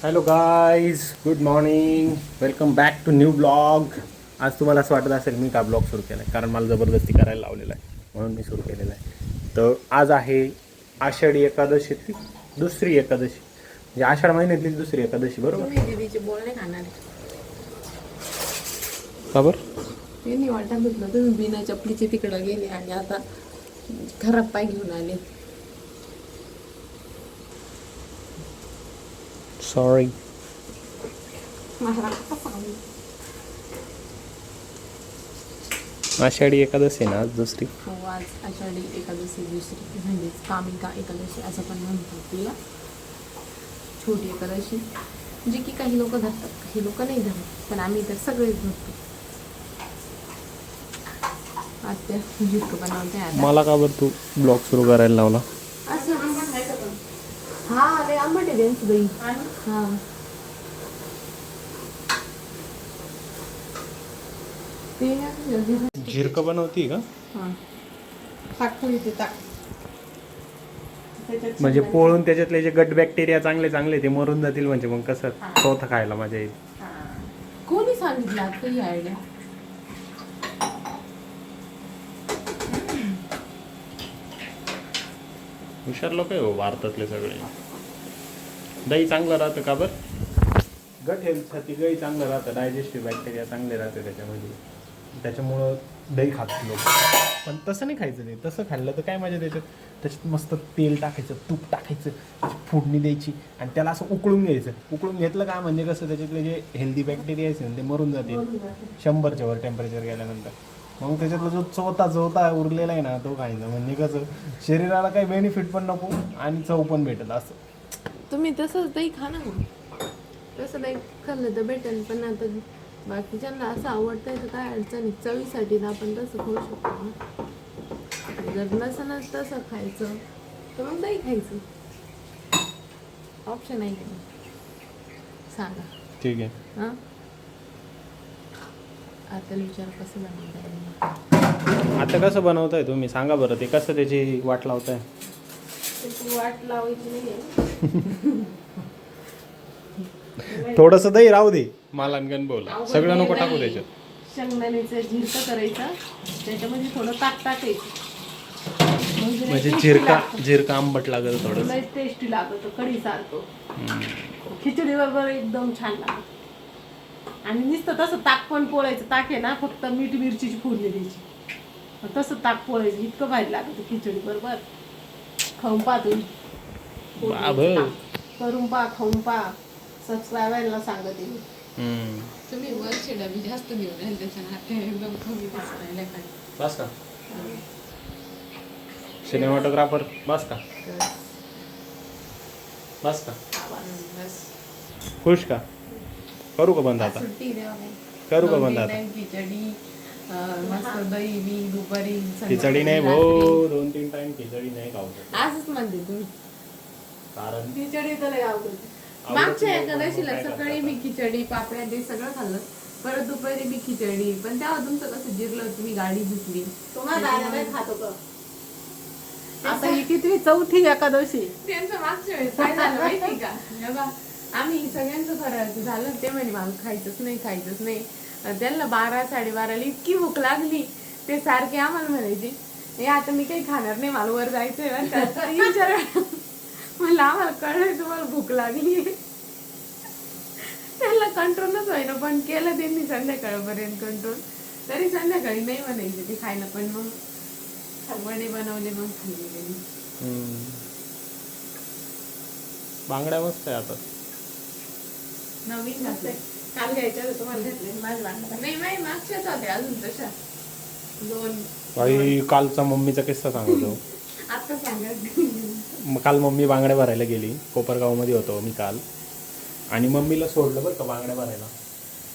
Hello guys, good morning, welcome back to new blog. आज तुम्हाला असं वाटत असेल मी का ब्लॉग सुरू केला आहे, कारण मला जबरदस्ती करायला लावलेला आहे म्हणून मी सुरू केलेला आहे. तर आज आहे आषाढी एकादशीची दुसरी एकादशी, म्हणजे आषाढ महिन्यातली दुसरी एकादशी, बरोबर? तुम्ही दीदीचे बोलणे खाणार का बरं? त्यांनी वाटा घेतलं तुम्ही बिना चपलीचे तिकडं गेले आणि आता खराब पाय घेऊन आले. सॉरी. मला आता सांगू. आषाढी एकादशी आहे ना आज दुसरी. हो, आज आषाढी एकादशी दुसरी, म्हणजेच कामिका एकादशी असं पण म्हणतात तिला. छोटी एकादशी जी की काही लोक धरतात, काही लोक नाही धरत, पण आम्ही तर सगळेच धरतो. आत्या जितकं बनवते आता. मला का बरं तू ब्लॉग सुरू करायला लावला? असं हा, अरे आंबट आहे त्यांचं दही. हा, ते झिरकं बनवती का? हा, टाकतो ते टाक. म्हणजे पोळून त्याच्यातले जे गट बॅक्टेरिया चांगले चांगले ते मरून जातील, म्हणजे मग कसं स्वतः खायला मजा येईल. कोणी सांगितलं आता ही आयडिया? हुशार लोक आहे हो भारतातले सगळे. दही चांगलं राहतं का बरं? गट हेल्थसाठी दही चांगलं राहतं, डायजेस्टिव्ह बॅक्टेरिया चांगले राहते त्याच्यामध्ये, त्याच्यामुळं दही खातात लोक. पण तसं नाही खायचं, नाही तसं खाल्लं तर काय मजा त्याच्यात. त्याच्यात मस्त तेल टाकायचं, तूप टाकायचं, त्याची फोडणी द्यायची आणि त्याला असं उकळून घ्यायचं. उकळून घेतलं का म्हणजे कसं त्याच्यातले जे हेल्दी बॅक्टेरिया आहेत ते मरून जातील 100च्या वर टेम्परेचर गेल्यानंतर. मग त्याच्यातला जो चवता उरलेला आहे ना तो खायचा, म्हणजे कसं शरीराला काही बेनिफिट पण नको आणि चव पण भेटेल असं. तुम्ही तसंच दही खा ना मग. तसं दही खाल्लं तर भेटेल, पण आता बाकीच्यांना असं आवडतंय तर काय अडचण आहे. चवीसाठी तर आपण तसं खाऊ शकतो ना. जर नसनच तसं खायचं तर मग दही खायचं, ऑप्शन आहे का? सांगा. ठीक आहे. हां, आता विचार कसं बनवता. आता कसं बनवताय तुम्ही सांगा बरं, ते कसं त्याची वाट लावताय? त्याची वाट लावायची नाही. थोडंसं दही राहू दे, मालांगण बोल, सगळं नको टाकू त्याच्यात. शेंगदाण्याचं झिरकं करायचं, त्याच्यामध्ये थोडं ताक टाकायचं, म्हणजे झिरका आंबट लागत थोडं. लय टेस्टी लागतं, कढी सारखं. खिचडी बरोबर एकदम छान लागतं. आणि नुसतं तसं ताक पण पोळायचं. ताक आहे ना, फक्त मीठ मिरचीची फोडणी द्यायची, तसं ताक पोळायचं, इतकं भारी लागतं खिचडी बरोबर. खाऊन पहा तुम्ही, करून पहा, खाऊन पहा. सबस्क्रायबरला सांगते मी. तुम्ही वरचे डबी जास्त घेऊन राहिले, त्याच्या एकदम कमी दिसत. बस का सिनेमॅटोग्राफर? बस का? बस का? खुश का? करू का बंद आता? करू का बंद आता? खिचडी मस्त दही बी दुपारी. खिचडी नाही भाऊ, 2-3 टाइम खिचडी नाही खाऊ शकत. असंच म्हणते तुम्ही, कारण खिचडी तर लय आवडते. मागच्या एकादशीला सकाळी मी खिचडी पापड्या ते सगळं खाल्लं, परत दुपारी मी खिचडी. पण तेव्हा तुमचं कसं जिरलं, तुम्ही गाडी धुतली. आता ही किती चौथी एकादशी. त्यांचं मागच्या वेळेस काय झालं माहिती का? आम्ही सगळ्यांचं फराळाचं झालं, ते म्हणे मला खायचंच नाही. त्यांना 12-12:30ला इतकी भूक लागली, ते सारखे आम्हाला म्हणायचे हे आता मी काही खाणार नाही, मला वर जायचंय. म्हणलं आम्हाला कळलं तुम्हाला भूक लागली. त्यांना कंट्रोलच होईना, पण केलं त्यांनी संध्याकाळपर्यंत कंट्रोल. तरी संध्याकाळी नाही म्हणायचे ते खायला, पण मग वडे बनवले, मग खाल्ले त्यांनी. बांगड्या मस्त आहे आता नवीन घातलंय, काल घ्यायच्या तुम्हाला घेतले. नाही मागच्याच होत्या अजून तशा 2. भाई कालचा मम्मीचा किस्सा सांगतो. आता सांगा. काल मम्मी बांगड्या भरायला गेली, कोपरगावमध्ये होतो मी काल, आणि मम्मीला सोडलं बरं का बांगड्या भरायला.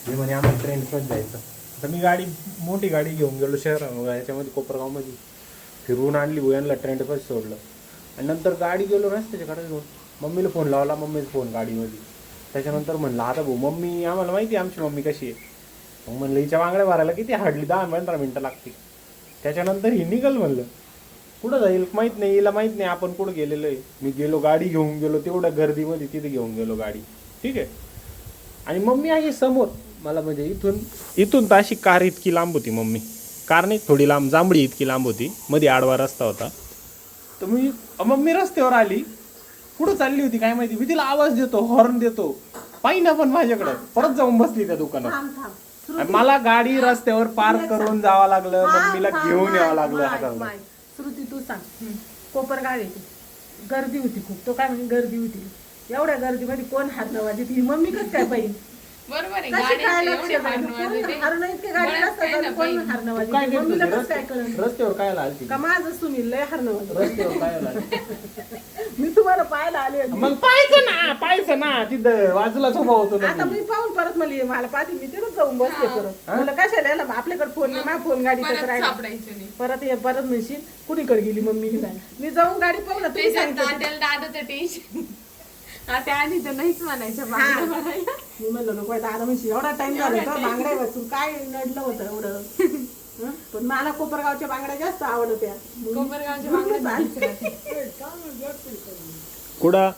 मी म्हणे आम्हाला ट्रेनमध्ये जायचं. तर मी मोठी गाडी घेऊन गेलो याच्यामध्ये कोपरगावमध्ये, फिरवून आणली भुयांना, ट्रेंडपास सोडलं आणि नंतर गाडी गेलो रस्त्याच्याकडे घेऊन. मम्मीला फोन लावला, मम्मीचा फोन गाडीमध्ये. त्याच्यानंतर म्हणलं आता भाऊ मम्मी, आम्हाला माहिती आहे आमची मम्मी कशी आहे. मग म्हणलं हिच्या बांगड्या भरायला किती हार्डली 10-15 मिनटं लागतील. त्याच्यानंतर ही निघल, म्हणलं कुठं जाईल माहीत नाही, हिला माहीत नाही आपण कुठं गेलेलो आहे. मी गेलो गाडी घेऊन गेलो, तेवढ्या गर्दीमध्ये तिथे घेऊन गेलो गाडी. ठीक आहे. आणि मम्मी आहे समोर मला, म्हणजे इथून तर अशी कार इतकी लांब होती मम्मी, कार नाही थोडी लांब, जांभळी इतकी लांब होती, मध्ये आडवा रस्ता होता. तर मम्मी रस्त्यावर आली, कुठं चालली होती काय माहिती, मी तिला आवाज देतो, हॉर्न देतो, पाहिना पण माझ्याकडं, परत जाऊन बसली त्या दुकानात. आणि मला गाडी रस्त्यावर पार्क करून जावं लागलं, मम्मीला घेऊन यावं लागलं हाताला. श्रुती तू सांग, कोपरगाव येते, गर्दी होती खूप, तो काय म्हणजे गर्दी होती, एवढ्या गर्दीमध्ये कोण हारणं वाजत, ही मम्मी कसं काय पाहिजे, बरोबर आहे. कशी काय गाड्यांचे लक्ष एवढे द्यायचं? भांडण कोण वाजते. हारणं इतके गाडी बरंच नसतं काही तर ना कोण बाई. हारणं वाजत, काय करत मम्मीला होती? कसं काय कळलं रस्त्यावर काय आलती? का माझं सुनील लय हारणं वाजत, रस्त्यावर काय आला? मी तुम्हाला पाहायला आले होते. मग पाहायचं ना तिथं बाजूलाच उभा होतो ना आता मी. मी पाहून परत मला पाहते, मी तिथून जाऊन बसते परत, मला कशाला यायला, आपल्याकडे फोन नाही, माझा फोन गाडी परत राहिला, सापडायचं नाही. परत म्हणशील कुणीकडे गेली मम्मी हिला, मी जाऊन गाडी पाहू ना, तुम्ही त्याच्यात सांगितलं तात्याला दादाचं टेन्शन. आता आधी तर नाहीच म्हणायचं बांगड्या भरायला. मी म्हणलं नको दादा म्हणशी एवढा टाइम झाला होता बांगड्या वाचून काय नडलं होतं एवढं. हं? पण मला कोपरगावच्या बांगड्या जास्त आवडत्या. कोपरगावच्या बांगड्या भारीच राहते. कुठं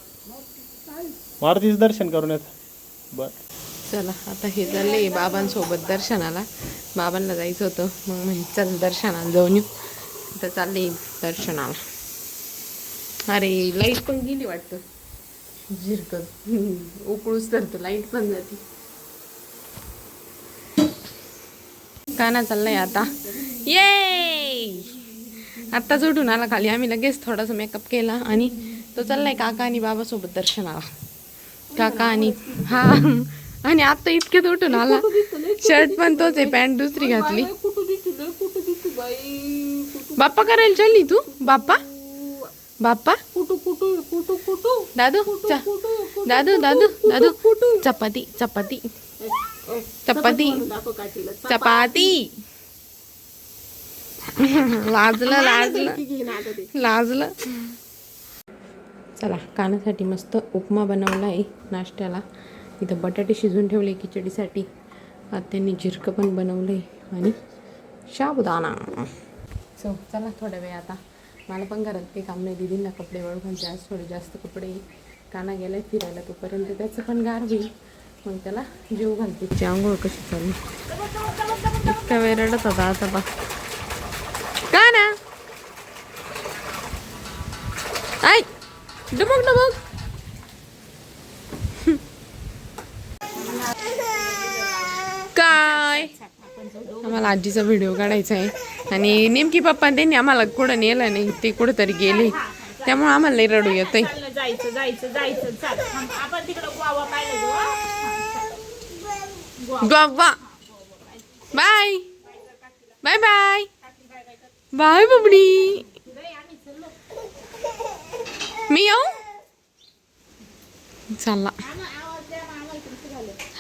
मारुतीचं दर्शन करून येत. बर चला आता हे चालले बाबांसोबत दर्शनाला, बाबांना जायचं होतं, मग म्हणजे चल दर्शनाला जाऊन येऊ. आता चालले दर्शनाला. अरे लाईट पण गेली वाटतं, झिरकत उकळूच तर लाईट पण जाते. काना चाललाय आता, ये आत्ताच उठून आला खाली, आम्ही लगेच थोडासा मेकअप केला आणि तो चाललाय काका आणि बाबा सोबत दर्शनाला. काका आणि हा, आणि आता इतक्यात उठून आला, शर्ट पण तोच आहे, पॅन्ट दुसरी घातली. बाप्पा करायला चालली तू? बाप्पा बाप्पा दादू दादू दादू दादू चपाती चपाती चपाती चपाती. लाजलं लाजलं लाजलं. चला कानासाठी मस्त उपमा बनवला आहे नाश्त्याला. इथं बटाटे शिजून ठेवले खिचडीसाठी, त्यांनी झिरकं पण बनवलं आहे आणि साबुदाणा. सो चला थोड्या वेळ आता, मला पण घरात काही काम नाही, दिदींना कपडे वळखायचे आज थोडे जास्त कपडे. काना गेलाय फिरायला, तोपर्यंत त्याचं पण गार होईल, मग त्याला जेव घालते. तिची आंघोळ कशी चालली, इतका वेळ रडत होता आता बा. का ना ऐ डबक डबक. काय आम्हाला आजीचा व्हिडिओ काढायचा आहे, आणि नेमकी पप्पा त्यांनी आम्हाला कुठं नेलं नाही, ते कुठंतरी गेले, त्यामुळे आम्हाला लई रडू येतंय. जायचं जायचं जायचं चाल, आपण तिकडं गोवा पाहिलं Goa. Bye bye bye bye बबडी. मी येऊ चालला.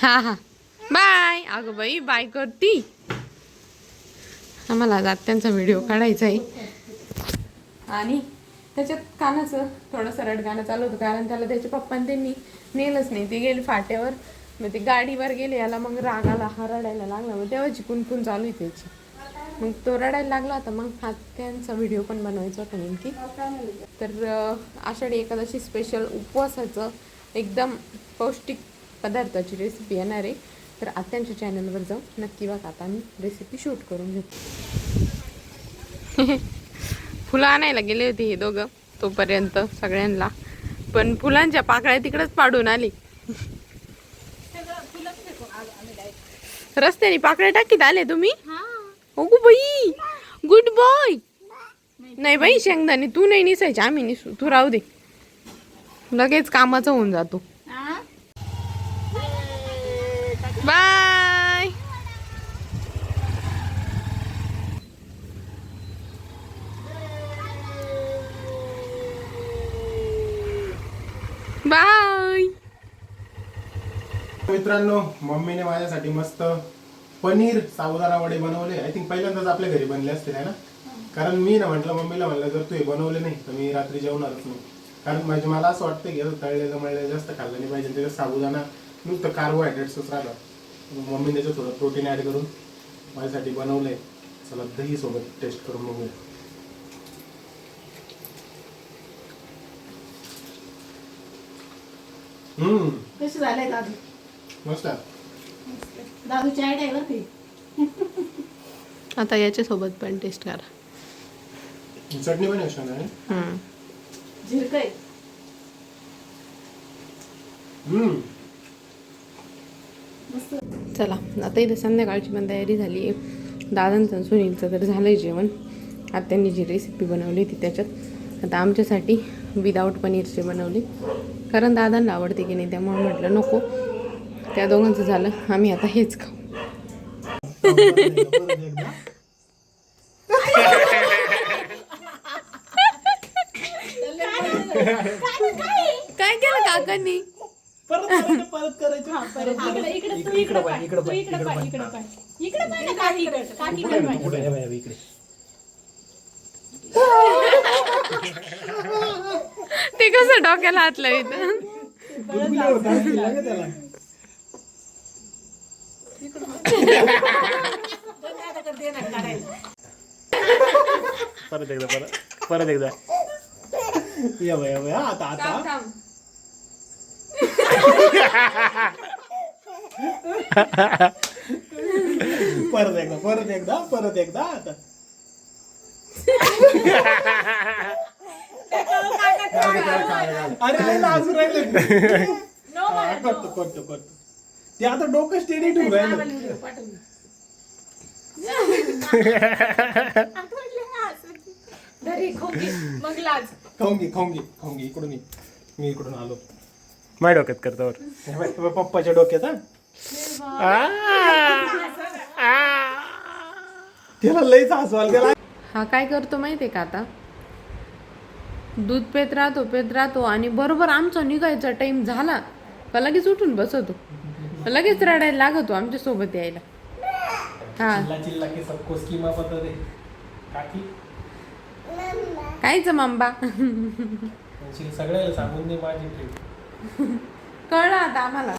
हा हा बाय. अगं बाई बाय करती. आम्हाला आज आत्यांचा व्हिडिओ काढायचा आहे, आणि त्याच्यात कानाचं थोडंसं रडगाणं चालू होतं, कारण त्याला त्याच्या पप्पाने त्यांनी नेलंच नाही, ते गेले फाट्यावर, मग ते गाडीवर गेले, याला मग राग आला, हा रडायला लागला, मग तेव्हाची कुणकुण चालू आहे त्याची, मग तो रडायला लागला होता. मग आत्यांचा व्हिडिओ पण बनवायचा होता नेमकी. तर आषाढी एकादशी स्पेशल उपवासाचं एकदम पौष्टिक पदार्थाची रेसिपी येणार आहे, तर आत्यांच्या चॅनलवर जाऊन नक्की बघा. आता मी रेसिपी शूट करून घेतो. फुलं आणायला गेले होते हे दोघं तोपर्यंत सगळ्यांना, पण फुलांच्या पाकळ्या तिकडच पाडून आली. रस्त्याने पाकळ्या टाकीत आले तुम्ही? ओगो बाई, गुड बॉय. नाही बाई शेंगदाणे तू नाही निसायचे, आम्ही निसू, तू राहू दे, लगेच कामाचा होऊन जातो. बाय. बाय. मित्रांनो, मम्मीने माझ्यासाठी मस्त पनीर साबुदाणा वडे बनवले. आय थिंक पहिल्यांदाच आपल्या घरी बनले असतील आहे ना, कारण मी ना म्हटलं मम्मीला, म्हणलं जर तू हे बनवले नाही तर मी रात्री जेवणारच नाही, कारण म्हणजे मला असं वाटतं की तळलेलं मळलेलं जास्त खाल्लं नाही पाहिजे, त्याच्यात साबुदाणा नुसतं कार्बोहायड्रेट्सच राहिलं. मम्मीने त्याच्यात थोडं प्रोटीन ॲड करून माझ्यासाठी बनवलंय. चला दही सोबत टेस्ट करून बघूया. कशी झालंय दादू? मस्त दादूची आयडिया आहे बरं ती. आता याच्यासोबत पण टेस्ट करा. चटणी पण आहे झिरकय. मस्त. चला आता इथे संध्याकाळची पण तयारी झाली आहे. दादांचं आणि सुनीलचं तर झालं आहे जेवण. आता त्यांनी जी रेसिपी बनवली होती त्याच्यात आता आमच्यासाठी विदाऊट पनीरचे बनवली, कारण दादांना आवडते की नाही त्यामुळे म्हटलं नको. त्या दोघांचं झालं, आम्ही आता हेच खाऊ. काय केलं काकांनी? परत करायचं. इकडे ते कसं डोक्याला हात लावित? परत एकदा या आता आता परत एकदा आता अरे लाजू राहिले. करतो ते आता डोकं स्टेडी ठेवून राहिलं. खाऊंगी इकडून मी इकडून आलो. माझ्या डोक्यात करतो पप्पाच्या डोक्यात. त्याला लईच हसवाल त्याला. हा काय करतो माहितीये का, आता दूध पेत राहतो आणि बरोबर आमचा निघायचा टाइम झाला का लगेच उठून बसवतो, लगेच रडायला लागतो आमच्या सोबत यायला. हा चिल्ला की सबको स्कीमा पता दे काकी. कायच मांबा सगळ्याला सांगून दे माझी ट्रिप. कळलं आता आम्हाला.